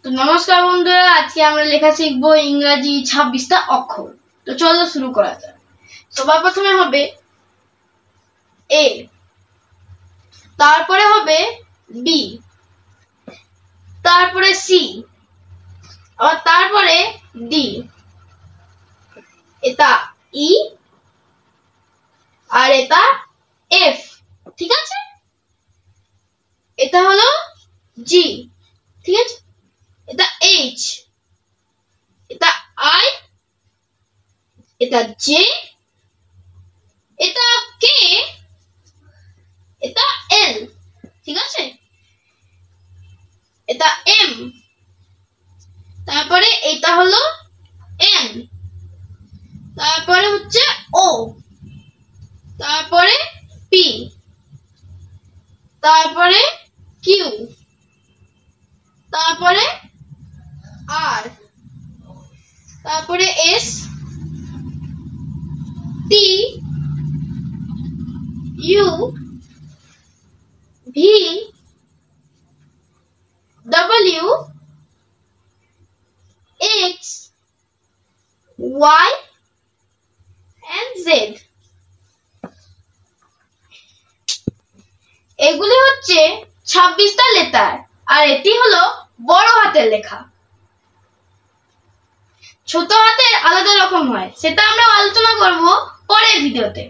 তো নমস্কার বন্ধুরা, আজকে আমরা লেখা শিখবো ইংরেজি 26টা অক্ষর। তো চলো শুরু করা যাক। সবার প্রথমে হবে এ, তারপরে হবে বি, তারপরে সি, আর তারপরে ডি, এটা ই আর এটা এফ। ঠিক আছে, এটা হলো জি। ঠিক আছে, এটা এইচ, এটা আই, এটা জে, এটা কে, এটা এল। ঠিক আছে, এটা এম, তারপরে এটা হলো এন, তারপরে হচ্ছে ও, তারপরে পি, তারপরে কিউ, তারপরে আর, তারপরে S, T, U, V, W, X, Y and Z. এগুলি হচ্ছে 26টা লেটার, আর এটি হলো বড় হাতের লেখা। ছোট হাতের আলাদা রকম হয়, সেটা আমরা আলোচনা করব পরের ভিডিওতে।